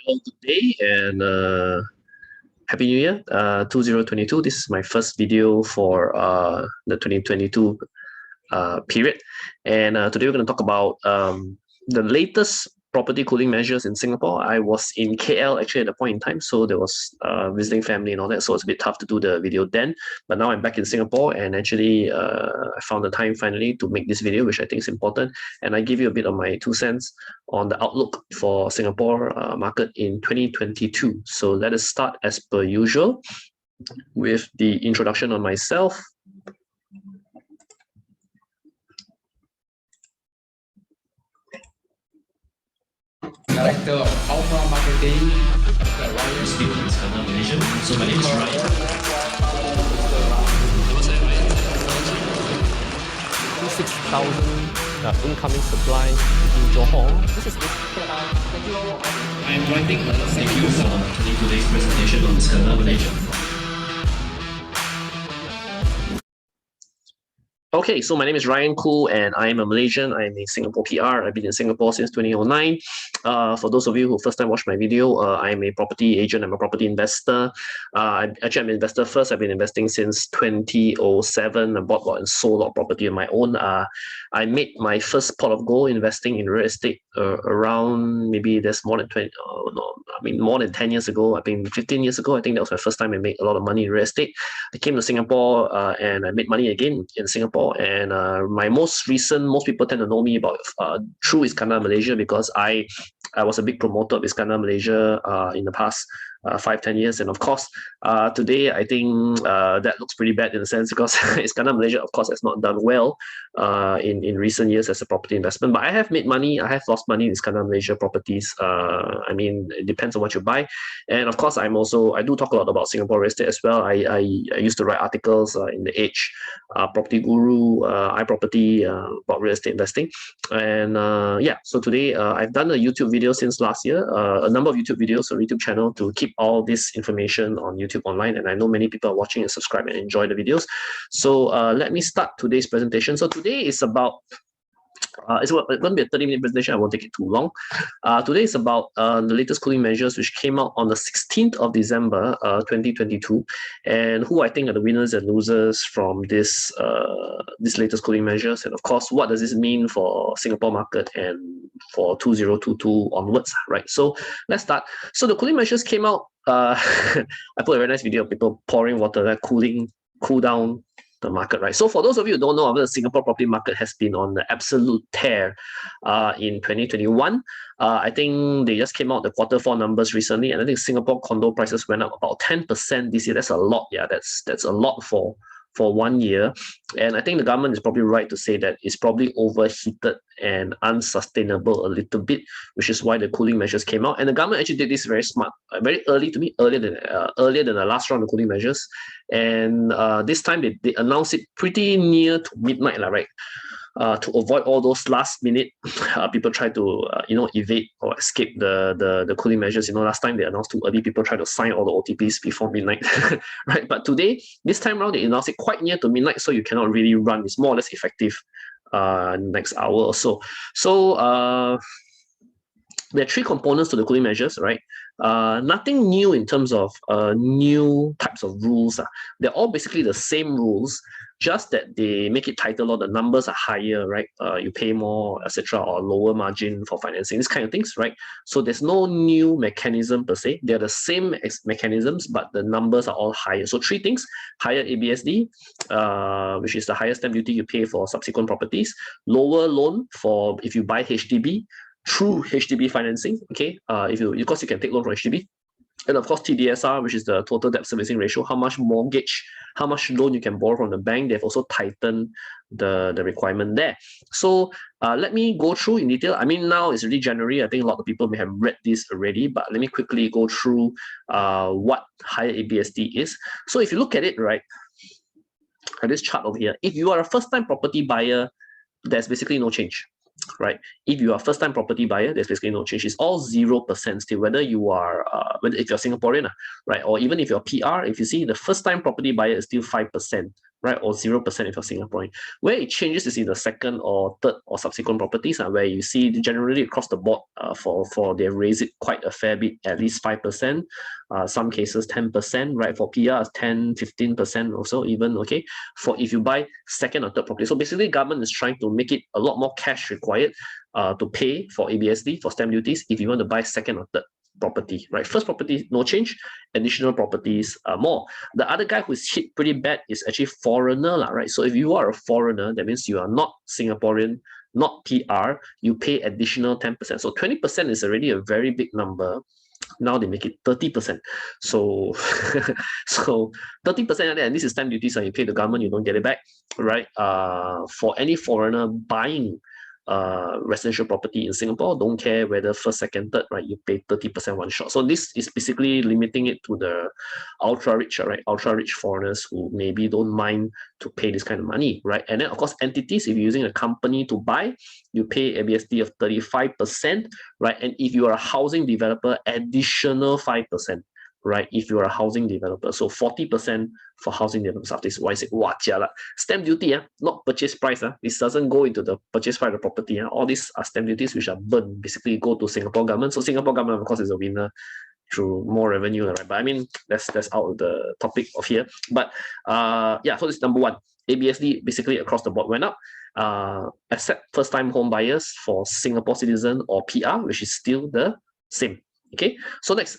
all today, and Happy New Year, 2022. This is my first video for the 2022 period, and today we're going to talk about the latest property cooling measures in Singapore. I was in KL actually at the point in time, so there was visiting family and all that, so it's a bit tough to do the video then. But now I'm back in Singapore, and actually I found the time finally to make this video, which I think is important. And I give you a bit of my 2 cents on the outlook for Singapore market in 2022. So let us start as per usual with the introduction on myself. Director of Alpha Marketing at Ryan. Speaking in Malaysia. So my name is Ryan. 6,000 incoming supply in Johor. This is I am writing a thank you for today's presentation on Skandar Malaysia. Okay, so my name is Ryan Khoo, and I'm a Malaysian. I'm a Singapore PR. I've been in Singapore since 2009. For those of you who first time watched my video, I'm a property agent. I'm a property investor. I'm an investor first. I've been investing since 2007. I bought and sold a lot of property on my own. I made my first pot of gold investing in real estate around maybe there's more than 10 years ago. I think 15 years ago. I think that was my first time I made a lot of money in real estate. I came to Singapore and I made money again in Singapore. And my most people tend to know me about through Iskandar Malaysia, because I was a big promoter of Iskandar Malaysia in the past 5-10 years. And of course, today I think that looks pretty bad in a sense, because Iskandar Malaysia, of course, has not done well in recent years as a property investment. But I have made money. I have lost money in Iskandar Malaysia properties. I mean, it depends on what you buy. And of course, I do talk a lot about Singapore real estate as well. I used to write articles in The Edge, Property Guru, iProperty about real estate investing. And yeah, so today I've done a YouTube video since last year, a number of YouTube videos, a YouTube channel to keep all this information on YouTube online. And I know many people are watching and subscribe and enjoy the videos. So let me start today's presentation. So today is about it's going to be a 30-minute presentation. I won't take it too long. Today is about the latest cooling measures, which came out on the 16th of December, 2022, and who I think are the winners and losers from this latest cooling measures. And of course, what does this mean for Singapore market and for 2022 onwards, right? So let's start. So the cooling measures came out. I put a very nice video of people pouring water, cool down the market, right? So for those of you who don't know, the Singapore property market has been on the absolute tear in 2021. I think they just came out the Q4 numbers recently, and I think Singapore condo prices went up about 10% this year. That's a lot. Yeah, that's a lot for 1 year. And I think the government is probably right to say that it's probably overheated and unsustainable a little bit, which is why the cooling measures came out. And the government actually did this very smart, very early to me, earlier than the last round of cooling measures. And this time they announced it pretty near to midnight, right? To avoid all those last minute people try to evade or escape the cooling measures. Last time they announced too early, people try to sign all the OTPs before midnight, right? But today, this time around, they announced it quite near to midnight, so you cannot really run. It's more or less effective next hour or so. So there are 3 components to the cooling measures, right? Nothing new in terms of new types of rules. They're all basically the same rules, just that they make it tighter, or the numbers are higher, right? You pay more, etc., or lower margin for financing, these kind of things, right? So there's no new mechanism per se. They're the same mechanisms, but the numbers are all higher. So 3 things: higher ABSD, which is the highest stamp duty you pay for subsequent properties; lower loan for if you buy HDB through HDB financing, okay? Of course you can take loan from HDB. And of course, TDSR, which is the total debt servicing ratio, how much loan you can borrow from the bank. They've also tightened the requirement there. So let me go through in detail. I mean, now it's already January. I think a lot of people may have read this already, but let me quickly go through what higher ABSD is. So if you look at it, right, at this chart over here, if you are a first-time property buyer, there's basically no change. Right? If you are a first-time property buyer, there's basically no change. It's all 0% still, whether you are, if you're Singaporean, right? Or even if you're PR, if you see the first-time property buyer is still 5%, right? Or 0% if you're Singaporean. Where it changes is in the second or third or subsequent properties, where you see generally across the board for they raise it quite a fair bit, at least 5%, some cases 10%, right? For PR, 10, 15% also even, okay? For if you buy second or third property. So basically, government is trying to make it a lot more cash required to pay for ABSD, for stamp duties, if you want to buy second or third property, right? First property, no change. Additional properties, more. The other guy who's hit pretty bad is actually foreigner, right? So if you are a foreigner, that means you are not Singaporean, not PR, you pay additional 10%. So 20% is already a very big number. Now they make it 30%. So, so 30%, and this is stamp duties, and you pay the government, you don't get it back, right? For any foreigner buying residential property in Singapore, don't care whether first, second, third, right? You pay 30% one shot. So this is basically limiting it to the ultra rich, right? Ultra rich foreigners who maybe don't mind to pay this kind of money, right? And then of course, entities, if you're using a company to buy, you pay ABSD of 35%, right? And if you are a housing developer, additional 5%. Right, if you're a housing developer, so 40% for housing developers. After this, why is it jialat? Stamp duty, not purchase price. This doesn't go into the purchase price of the property. All these are stamp duties which are burned, basically go to Singapore government. So Singapore government, of course, is a winner through more revenue, right? But I mean, that's out of the topic of here. But yeah, so this is number one. ABSD basically across the board went up, except first-time home buyers for Singapore citizen or PR, which is still the same. Okay, so next,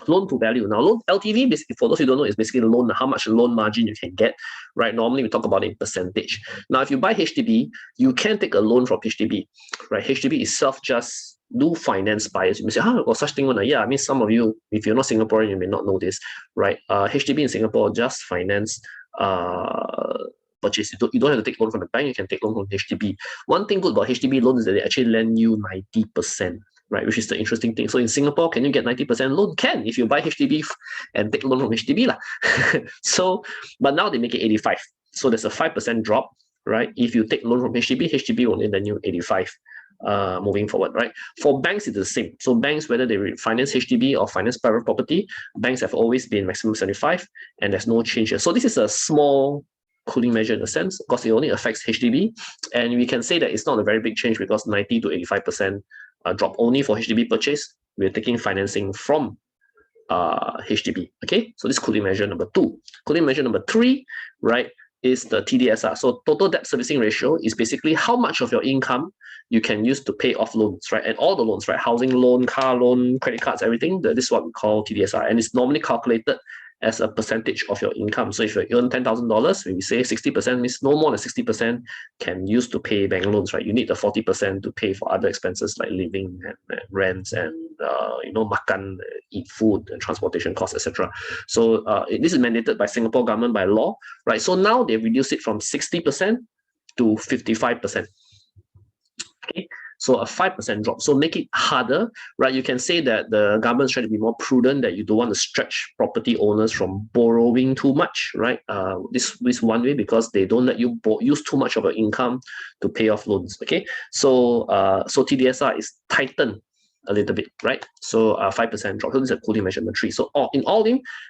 loan to value. Now, loan LTV, basically, for those who don't know, is basically the loan, how much loan margin you can get, right? Normally, we talk about it in percentage. Now, if you buy HDB, you can take a loan from HDB, right? HDB itself just do finance buyers. You may say, or such thing. Yeah, I mean, some of you, if you're not Singaporean, you may not know this, right? HDB in Singapore just finance purchase. You don't have to take loan from the bank, you can take loan from HDB. One thing good about HDB loans is that they actually lend you 90%. Right, which is the interesting thing. So in Singapore, can you get 90% loan? Can, if you buy HDB and take loan from HDB. So, but now they make it 85. So there's a 5% drop, right? If you take loan from HDB, HDB will lend you 85 moving forward, right? For banks, it's the same. So banks, whether they finance HDB or finance private property, banks have always been maximum 75, and there's no change here. So this is a small cooling measure in a sense, because it only affects HDB. And we can say that it's not a very big change because 90 to 85% drop only for HDB purchase. We're taking financing from HDB. Okay, so this cooling measure number 2. Cooling measure number 3, right, is the TDSR. So total debt servicing ratio is basically how much of your income you can use to pay off loans, right? And all the loans, right? Housing loan, car loan, credit cards, everything. This is what we call TDSR, and it's normally calculated as a percentage of your income. So if you earn $10,000, when we say 60%, means no more than 60% can use to pay bank loans, right? You need the 40% to pay for other expenses like living and rents and makan, eat food, and transportation costs, etc. So this is mandated by Singapore government by law, right? So now they reduce it from 60% to 55%. Okay. So a 5% drop. So make it harder, right? You can say that the government's trying to be more prudent, that you don't want to stretch property owners from borrowing too much, right? This is one way, because they don't let you use too much of your income to pay off loans. Okay, so so TDSR is tightened a little bit, right? So 5% drop. So this is a cooling measure number 3. So in all,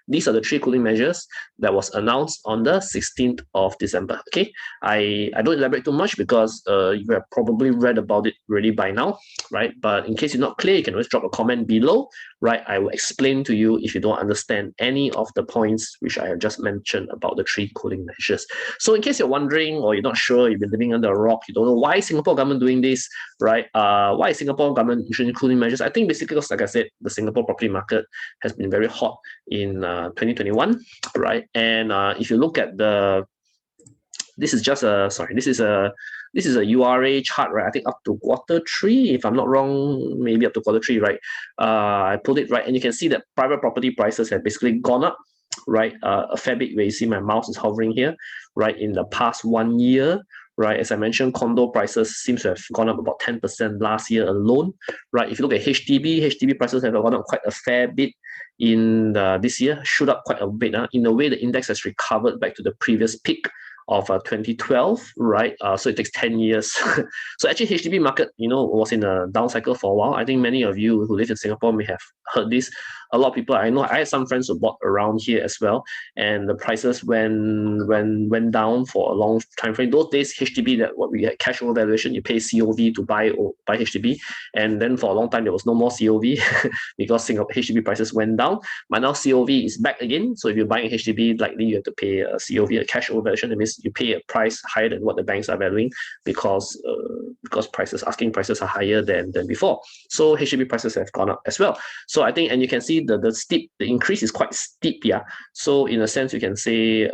these are the 3 cooling measures that was announced on the 16th of December. Okay, I don't elaborate too much because you have probably read about it already by now, right? But in case you're not clear, you can always drop a comment below, right? I will explain to you if you don't understand any of the points which I have just mentioned about the 3 cooling measures. So in case you're wondering, or you're not sure, you've been living under a rock, you don't know why Singapore government doing this, right? Why is Singapore government issuing cooling measures? I think basically because, like I said, the Singapore property market has been very hot in 2021, right? And if you look at this is just a URA chart, right? I think up to Q3, if I'm not wrong, maybe up to Q3, right? I put it right, and you can see that private property prices have basically gone up, right? A fair bit, where you see my mouse is hovering here, right? In the past 1 year, right? As I mentioned, condo prices seems to have gone up about 10% last year alone, right? If you look at HDB prices have gone up quite a fair bit in this year, shoot up quite a bit. In a way, the index has recovered back to the previous peak of 2012, right? So it takes 10 years. So actually, HDB market, was in a down cycle for a while. I think many of you who live in Singapore may have heard this. a lot of people, I know I had some friends who bought around here as well, and the prices went down for a long time frame. Those days HDB, that what we had cash over valuation, you pay COV to buy HDB, and then for a long time there was no more COV because Singapore HDB prices went down. But now COV is back again, so if you're buying a HDB, likely you have to pay a COV, a cash over valuation. That means you pay a price higher than what the banks are valuing because asking prices are higher than before. So HDB prices have gone up as well. So I think, and you can see the increase is quite steep, yeah. So in a sense, you can say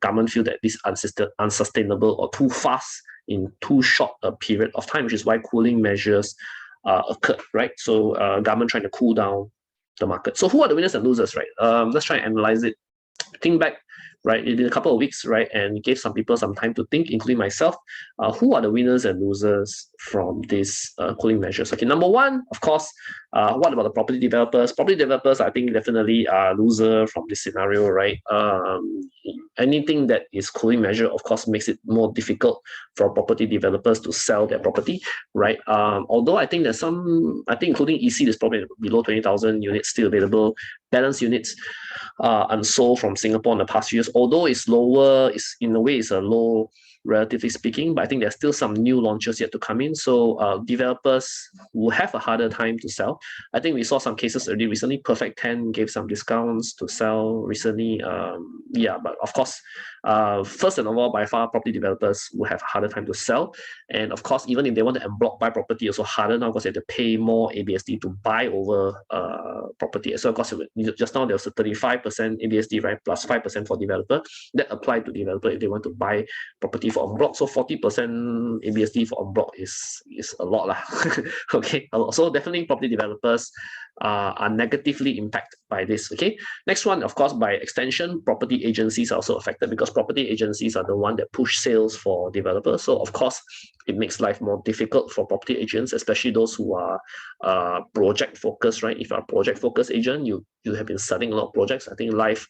government feel that this unsustainable or too fast in too short a period of time, which is why cooling measures occurred, right? So government trying to cool down the market. So who are the winners and losers, right? Let's try and analyze it. Think back, right? It's been a couple of weeks, right? And gave some people some time to think, including myself. Who are the winners and losers from these cooling measures? Okay, number one, of course, what about the property developers? Property developers, I think, definitely are loser from this scenario, right? Anything that is cooling measure, of course, makes it more difficult for property developers to sell their property, right? Although I think there's some, I think including EC, there's probably below 20,000 units still available. Balance units unsold from Singapore in the past few years, although it's lower, it's in a way it's a low relatively speaking, but I think there's still some new launches yet to come in. So developers will have a harder time to sell. I think we saw some cases already recently. Perfect 10 gave some discounts to sell recently. Yeah, but of course, first and all, by far, property developers will have a harder time to sell. And of course, even if they want to en-bloc buy property, also harder now because they have to pay more ABSD to buy over property. So of course, just now there was a 35% ABSD, right, plus 5% for developer. That applied to developer if they want to buy property for en-bloc. So 40% ABSD for en-bloc is a lot lah. Okay, a lot. So definitely property developers are negatively impacted by this. Okay, next one, of course, by extension, property agencies are also affected because property agencies are the one that push sales for developers. So of course, it makes life more difficult for property agents, especially those who are project focused, right? If you're a project focused agent, you have been selling a lot of projects. I think life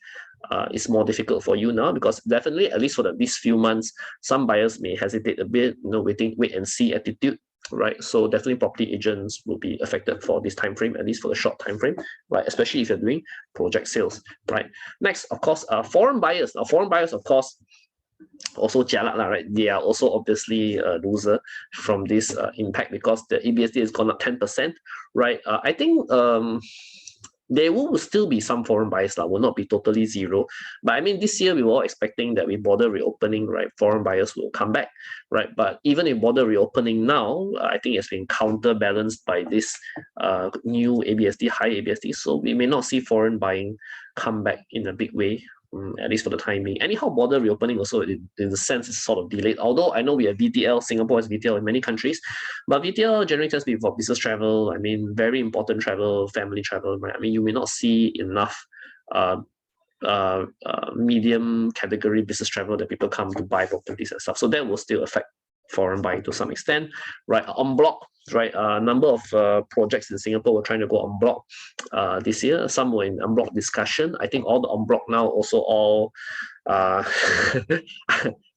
is more difficult for you now because definitely, at least for these few months, some buyers may hesitate a bit, wait and see attitude, right? So definitely property agents will be affected for this time frame, at least for the short time frame, right? Especially if you're doing project sales, right? Next, of course, foreign buyers. Now, foreign buyers, of course, also jialat lah, right? They are also obviously a loser from this impact because the ABSD has gone up 10%, right? I think there will still be some foreign buyers that will not be totally zero. But I mean, this year we were all expecting that with border reopening, right, foreign buyers will come back, right? But even if border reopening now, I think it's been counterbalanced by this new ABSD, high ABSD. So we may not see foreign buying come back in a big way, at least for the time being. Anyhow, border reopening also, in the sense, is sort of delayed. Although I know we have VTL, Singapore has VTL in many countries, but VTL generally tends to be for business travel. I mean, very important travel, family travel, right? I mean, you may not see enough medium category business travel that people come to buy properties and stuff. So that will still affect foreign buying to some extent, right? En-bloc, right? A number of projects in Singapore were trying to go en-bloc this year. Some were in en-bloc discussion. I think all the en-bloc now also all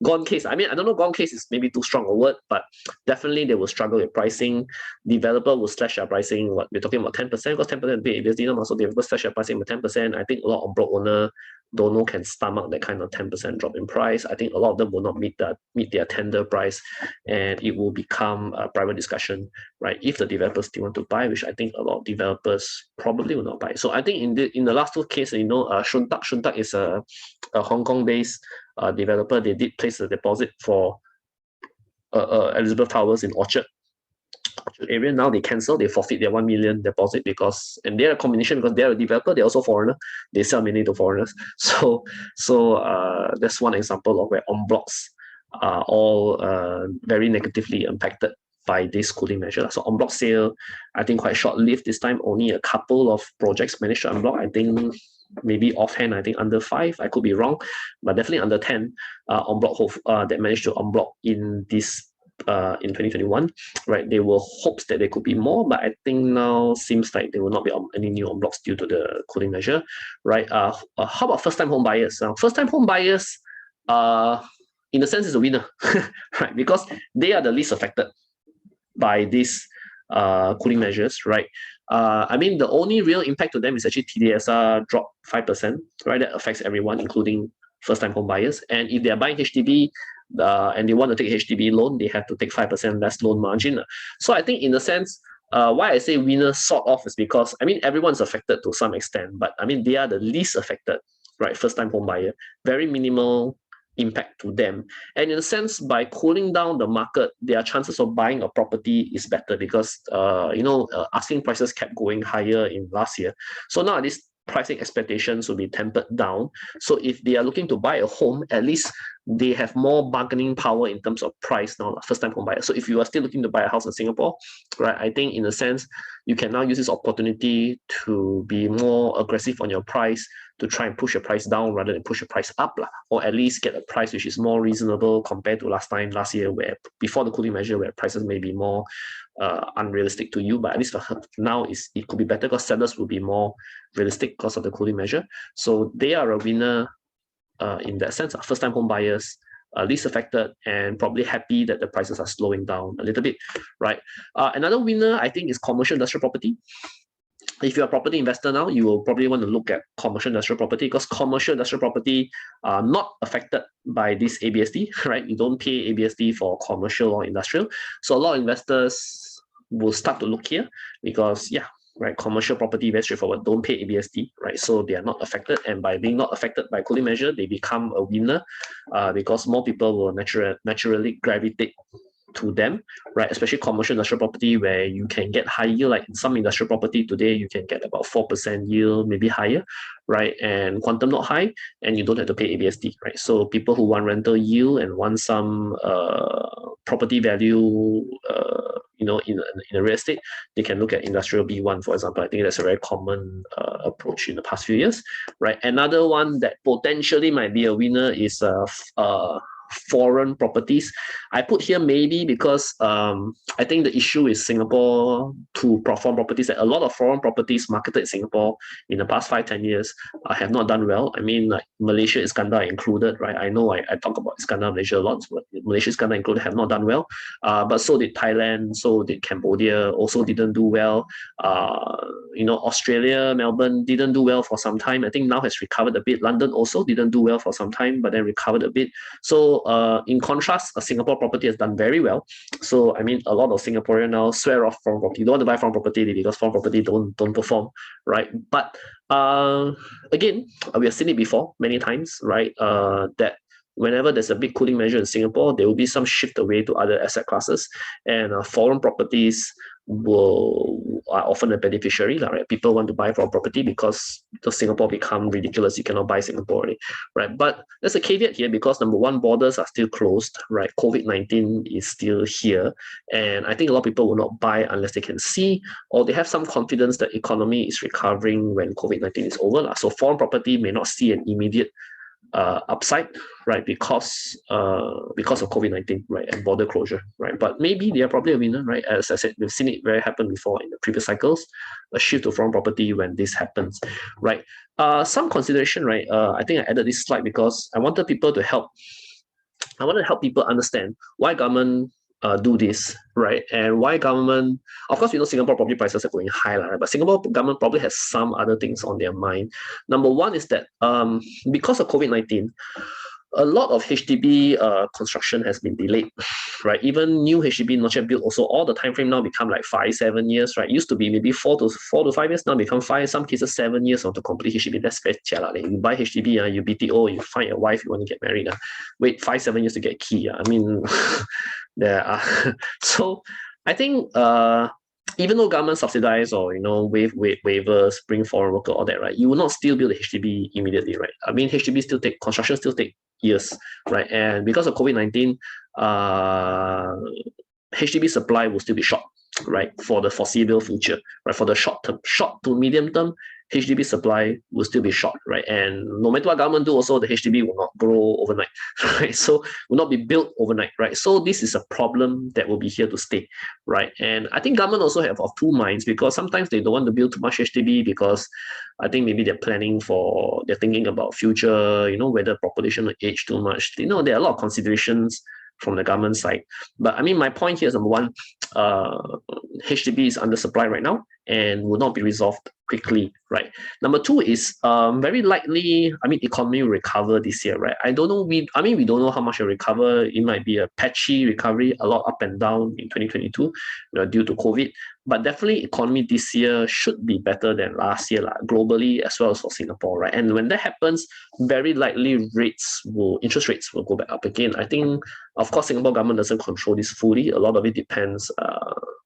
gone case. I mean, I don't know, gone case is maybe too strong a word, but definitely they will struggle with pricing. Developer will slash their pricing. What we're talking about 10%, because 10% pay ABSD, so developer slash their pricing by 10%. I think a lot of en-bloc owner don't know can stomach that kind of 10% drop in price. I think a lot of them will not meet their tender price, and it will become a private discussion, right? If the developers still want to buy, which I think a lot of developers probably will not buy. So I think in the last two cases, Shuntak is a Hong Kong-based developer. They did place a deposit for Elizabeth Towers in Orchard area. Now they cancel, they forfeit their 1 million deposit and they're a combination because they're a developer, they're also foreigner, they sell mainly to foreigners. So that's one example of where en-blocs are all very negatively impacted by this cooling measure. So en-bloc sale, I think quite short-lived this time. Only a couple of projects managed to en-bloc. I think maybe offhand, I think under 5. I could be wrong, but definitely under 10 en-bloc that managed to en-bloc in this in 2021, right? There were hopes that there could be more, but I think now seems like there will not be any new en-blocs due to the cooling measure, right? How about first-time home buyers? First-time home buyers, in a sense, is a winner, right? Because they are the least affected by these cooling measures, right? I mean, the only real impact to them is actually TDSR drop 5%, right? That affects everyone, including first-time home buyers. And if they are buying HDB and they want to take HDB loan, they have to take 5% less loan margin. So I think in a sense, why I say winners sort of is because, I mean, everyone's affected to some extent, but I mean, they are the least affected, right? First-time home buyer, very minimal impact to them. And in a sense, by cooling down the market, their chances of buying a property is better because, asking prices kept going higher in last year. So now these pricing expectations will be tempered down. So if they are looking to buy a home, at least they have more bargaining power in terms of price now, first-time home buyer. So if you are still looking to buy a house in Singapore, right, I think in a sense, you can now use this opportunity to be more aggressive on your price, to try and push your price down rather than push your price up, or at least get a price which is more reasonable compared to last year, where before the cooling measure, where prices may be more unrealistic to you, but at least for now it could be better because sellers will be more realistic because of the cooling measure. So they are a winner in that sense. First-time home buyers, least affected, and probably happy that the prices are slowing down a little bit, right? Another winner, I think, is commercial industrial property. If you're a property investor now, you will probably want to look at commercial industrial property because commercial industrial property are not affected by this ABSD, right? You don't pay ABSD for commercial or industrial. So a lot of investors will start to look here because, right, commercial property, very straightforward, don't pay ABSD, right? So they are not affected. And by being not affected by cooling measure, they become a winner because more people will naturally gravitate to them, right? Especially commercial industrial property where you can get high yield, like in some industrial property today, you can get about 4% yield, maybe higher, right? And quantum not high, and you don't have to pay ABSD, right? So people who want rental yield and want some property value, in a real estate, they can look at industrial B1, for example. I think that's a very common approach in the past few years, right? Another one that potentially might be a winner is foreign properties. I put here maybe because I think the issue is Singapore to foreign properties, that a lot of foreign properties marketed in Singapore in the past 5-10 years have not done well. I mean, like Malaysia, Iskandar included, right? I know I talk about Iskandar, Malaysia a lot, but Malaysia, Iskandar included have not done well. But so did Thailand, so did Cambodia, also didn't do well. Australia, Melbourne didn't do well for some time. I think now has recovered a bit. London also didn't do well for some time, but then recovered a bit. So in contrast, a Singapore property has done very well. So I mean, a lot of Singaporeans now swear off foreign property. You don't want to buy foreign property because foreign property don't perform, right? But again, we have seen it before many times, right? That whenever there's a big cooling measure in Singapore, there will be some shift away to other asset classes, and foreign properties are often a beneficiary, right? People want to buy foreign property because Singapore become ridiculous. You cannot buy Singapore already, right? But there's a caveat here because number one, borders are still closed, right? COVID-19 is still here, and I think a lot of people will not buy unless they can see or they have some confidence that economy is recovering when COVID-19 is over. So foreign property may not see an immediate upside, right? Because of COVID-19, right, and border closure, right? But maybe they are probably a winner, right? As I said, we've seen it very happen before in the previous cycles, a shift to foreign property when this happens, right? Some consideration, right? I think I added this slide because I wanted people to help. I want to help people understand why government do this, right? And why government, of course, we know Singapore property prices are going high, right? But Singapore government probably has some other things on their mind. Number one is that because of COVID-19, a lot of HDB construction has been delayed, right? Even new HDB not yet built, also all the time frame now become like 5-7 years, right? Used to be maybe 4 to 5 years, now become 5, some cases 7 years to complete HDB. That's very jialat. You buy HDB, you BTO, you find a wife, you want to get married, wait 5-7 years to get key. I mean, there are so I think even though government subsidize or waive waivers, bring foreign worker, all that, right, you will not still build a HDB immediately, right? I mean, construction still take years, right? And because of COVID-19, HDB supply will still be short, right, for the foreseeable future, right? For the short to medium term, HDB supply will still be short, right? And no matter what government do, also the HDB will not grow overnight, right? So will not be built overnight, right? So this is a problem that will be here to stay, right? And I think government also have of two minds because sometimes they don't want to build too much HDB because I think maybe they're thinking about future, whether population will age too much. There are a lot of considerations from the government side. But I mean, my point here is number one, HDB is under supply right now and will not be resolved quickly, right? Number two is very likely, economy will recover this year, right? I don't know, we don't know how much it will recover. It might be a patchy recovery, a lot up and down in 2022 due to COVID, but definitely economy this year should be better than last year, globally as well as for Singapore, right? And when that happens, very likely interest rates will go back up again. I think, of course, Singapore government doesn't control this fully. A lot of it depends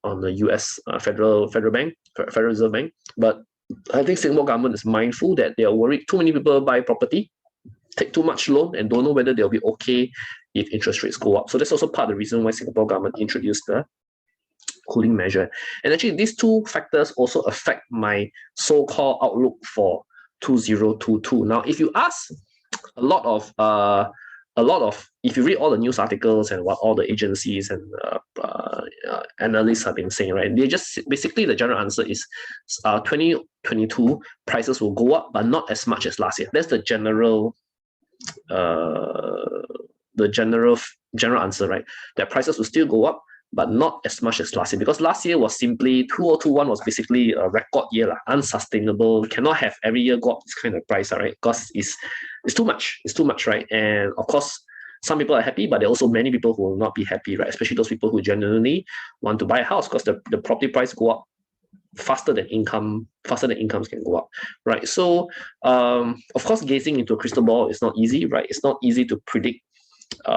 on the US Federal Reserve Bank, but I think Singapore government is mindful that they are worried too many people buy property, take too much loan, and don't know whether they'll be okay if interest rates go up. So that's also part of the reason why Singapore government introduced the cooling measure. And actually, these two factors also affect my so-called outlook for 2022. Now, if you ask a lot of, if you read all the news articles and what all the agencies and analysts have been saying, right? They just basically, the general answer is 2022 prices will go up, but not as much as last year. That's the general answer, right? That prices will still go up, but not as much as last year, because last year was simply 2021 was basically a record year, unsustainable. Cannot have every year go up this kind of price, right? Because it's too much. It's too much, right? And of course, some people are happy, but there are also many people who will not be happy, right? Especially those people who genuinely want to buy a house, because the property price go up faster than incomes can go up, right? So of course, gazing into a crystal ball is not easy, right? It's not easy to predict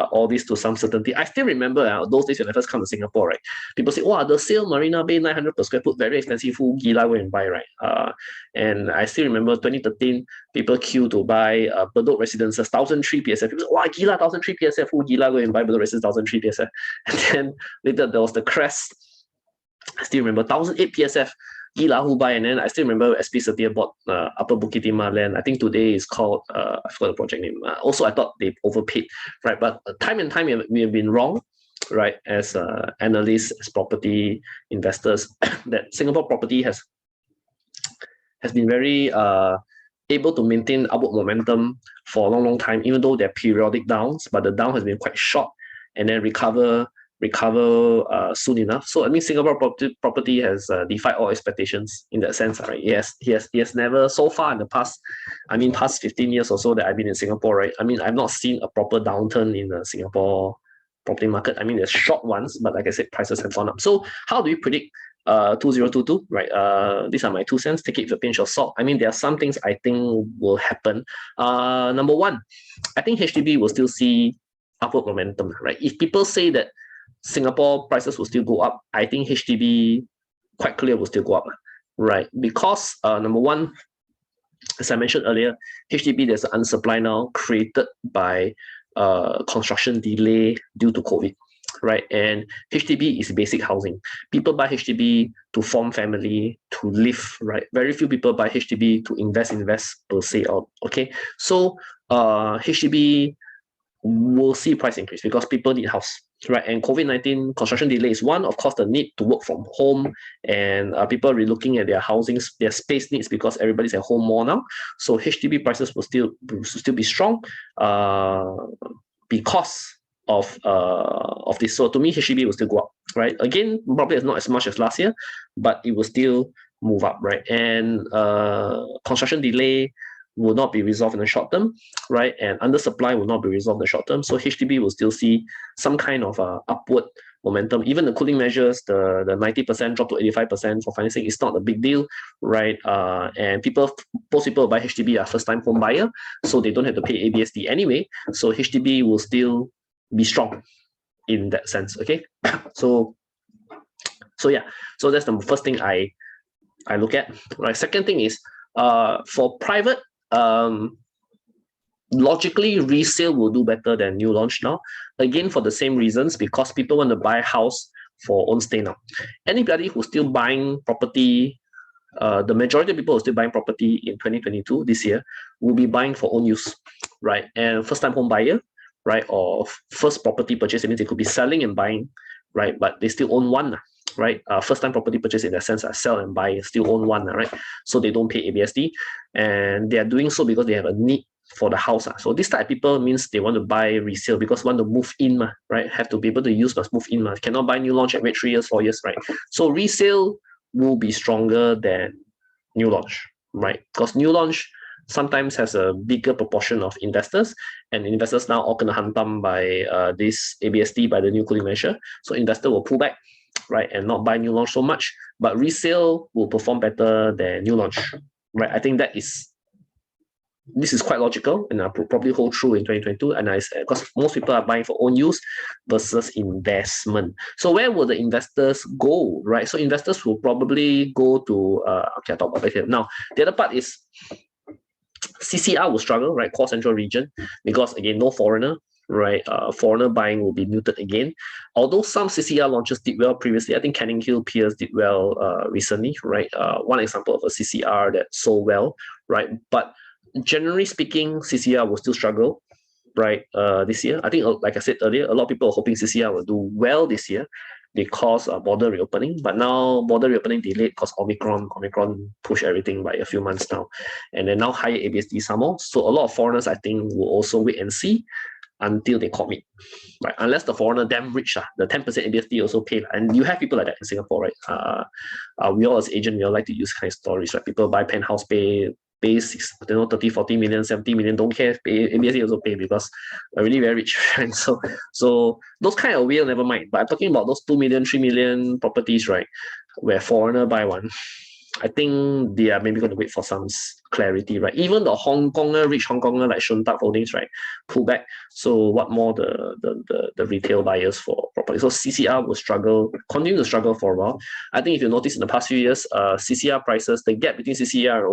all this to some certainty. I still remember those days when I first come to Singapore, right? People say, "Oh, the sale Marina Bay 900 per square foot, very expensive. Who gila go and buy, right?" And I still remember 2013, people queue to buy Bedok Residences 1,003 PSF. People say, "Wow, gila 1,003 PSF. Who gila go and buy Bedok Residences 1,003 PSF?" And then later there was the Crest. I still remember 1,008 PSF. Gila who buy, and then I still remember SP Setia bought Upper Bukit Timah land. I think today is called I forgot the project name. Also, I thought they overpaid, right? But time and time we have been wrong, right? As analysts, as property investors, that Singapore property has been very able to maintain upward momentum for a long time, even though there are periodic downs, but the down has been quite short, and then recover soon enough. So I mean, Singapore property has defied all expectations in that sense, right? He has never so far in the past, past 15 years or so that I've been in Singapore, right? I mean, I've not seen a proper downturn in the Singapore property market. I mean, there's short ones, but like I said, prices have gone up. So how do you predict 2022, right? These are my 2 cents. Take it with a pinch of salt. I mean, there are some things I think will happen. Number one, I think HDB will still see upward momentum, right? If people say that Singapore prices will still go up, I think HDB quite clear will still go up, right? Because number one, as I mentioned earlier, HDB, there's an unsupply now created by construction delay due to COVID, right? And HDB is basic housing. People buy HDB to form family, to live, right? Very few people buy HDB to invest per se, okay? So HDB will see price increase because people need house, right? And COVID-19 construction delay is one. Of course, the need to work from home, and people are relooking at their housing, their space needs, because everybody's at home more now. So HDB prices will still be strong because of this. So to me, HDB will still go up, right? Again, probably it's not as much as last year, but it will still move up, right? And construction delay will not be resolved in the short term, right? And undersupply will not be resolved in the short term. So HDB will still see some kind of upward momentum. Even the cooling measures, the 90% drop to 85% for financing is not a big deal, right? And most people buy HDB are first-time home buyer, so they don't have to pay ABSD anyway. So HDB will still be strong in that sense, okay? So yeah, so that's the first thing I look at, right? Second thing is for private, logically resale will do better than new launch now, again for the same reasons, because people want to buy a house for own stay now. Anybody who's still buying property, the majority of people who are still buying property in 2022 this year will be buying for own use, right? And first time home buyer, right, or first property purchase, it means they could be selling and buying, right, but they still own one, right? First time property purchase in that sense, sell and buy, still own one, right? So they don't pay ABSD, and they are doing so because they have a need for the house. So this type of people means they want to buy resale because want to move in, right? Have to be able to use must move in. Cannot buy new launch and wait 3 years, 4 years, right? So resale will be stronger than new launch, right? Because new launch sometimes has a bigger proportion of investors, and investors now all gonna hantam by this ABSD, by the new cooling measure. So investor will pull back, right, and not buy new launch so much. But resale will perform better than new launch, right? I think this is quite logical, and I'll probably hold true in 2022. And because most people are buying for own use versus investment. So where will the investors go, right? So investors will probably go to okay, I'll talk about it here. Now, the other part is CCR will struggle, right? Core Central Region, because again, no foreigner, right? Foreigner buying will be muted again. Although some CCR launches did well previously, I think Canning Hill Piers did well recently, right? One example of a CCR that sold well, right? But generally speaking, CCR will still struggle, right? This year, I think, like I said earlier, a lot of people are hoping CCR will do well this year because border reopening. But now border reopening delayed because Omicron pushed everything by a few months now, and then now higher ABSD some more. So a lot of foreigners, I think, will also wait and see until they commit, right? Unless the foreigner damn rich, the 10% ABSD also pay, and you have people like that in Singapore, right? We all as agents, we all like to use kind of stories, right? People buy penthouse, pay 30, 40 million, 70 million, don't care, pay ABSD also pay because are really very rich, right? So those kind of will never mind. But I'm talking about those 2 million, 3 million properties, right? Where foreigner buy one, I think they are maybe going to wait for some clarity, right? Even the rich Hong Konger like Shun Tak Holdings, right, pull back. So what more the retail buyers for property? So CCR will continue to struggle for a while. I think if you notice in the past few years, CCR prices, the gap between CCR and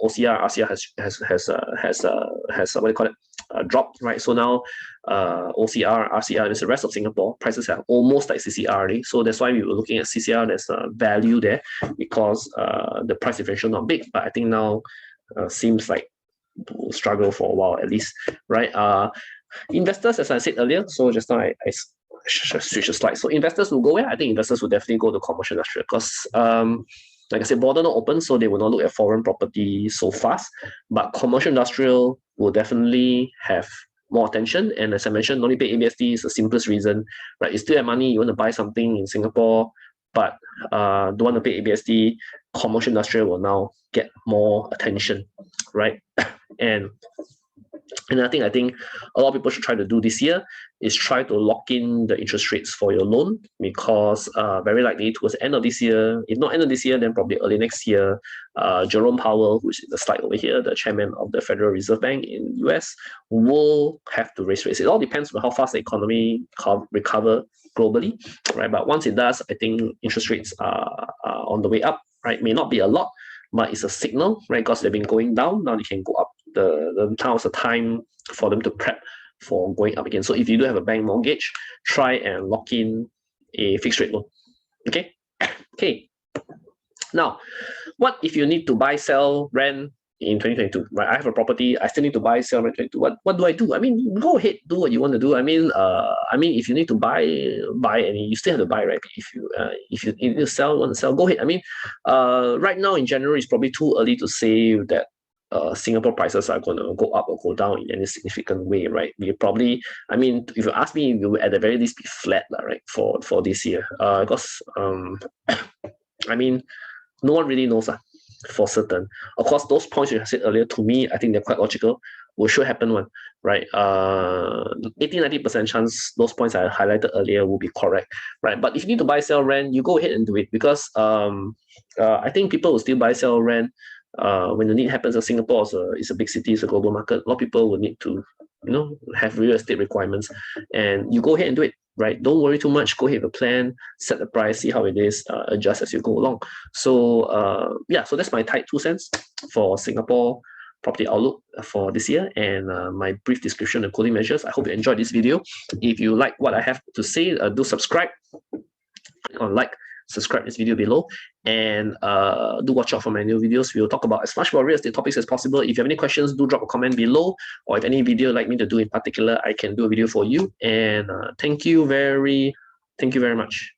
RCR has what do you call it? Dropped, right? So now OCR, RCR, and the rest of Singapore prices are almost like CCR already. So that's why we were looking at CCR. There's a value there because the price differential not big, but I think now seems like will struggle for a while at least, right? Investors, as I said earlier, so just now I switch the slide. So investors will go where? I think investors will definitely go to commercial industrial because like I said, border not open, so they will not look at foreign property so fast. But commercial industrial will definitely have more attention. And as I mentioned, only pay ABSD is the simplest reason, right? You still have money, you want to buy something in Singapore, but don't want to pay ABSD. Commercial industrial will now get more attention, right? And I think a lot of people should try to do this year is try to lock in the interest rates for your loan because very likely towards the end of this year, if not end of this year, then probably early next year, Jerome Powell, who's in the slide over here, the chairman of the Federal Reserve Bank in the US, will have to raise rates. It all depends on how fast the economy recover globally, right? But once it does, I think interest rates are on the way up, right? May not be a lot, but it's a signal, right? Because they've been going down, now they can go up. Now's the time for them to prep for going up again. So if you do have a bank mortgage, try and lock in a fixed rate loan. Okay. Now, what if you need to buy, sell, rent in 2022? Right? I have a property. I still need to buy, sell, rent 2022. What do I do? I mean, go ahead, do what you want to do. I mean, if you need to buy, and you still have to buy, right? If you need to sell, want to sell, go ahead. I mean, right now in January, it's probably too early to say that Singapore prices are going to go up or go down in any significant way, right? We probably, I mean, if you ask me, we will at the very least be flat, right, for this year. Because, I mean, no one really knows for certain. Of course, those points you said earlier, to me, I think they're quite logical. Will sure happen one, right? 80-90% chance those points I highlighted earlier will be correct, right? But if you need to buy, sell, rent, you go ahead and do it because I think people will still buy, sell, rent. When the need happens, Singapore is a big city, it's a global market. A lot of people will need to, have real estate requirements, and you go ahead and do it, right? Don't worry too much. Go ahead with a plan, set the price, see how it is, adjust as you go along. So so that's my tight 2 cents for Singapore property outlook for this year and my brief description of cooling measures. I hope you enjoyed this video. If you like what I have to say, do subscribe. Click on like, subscribe this video below, and do watch out for my new videos. We will talk about as much about real estate topics as possible. If you have any questions, do drop a comment below, or if any video you'd like me to do in particular, I can do a video for you. And thank you very much.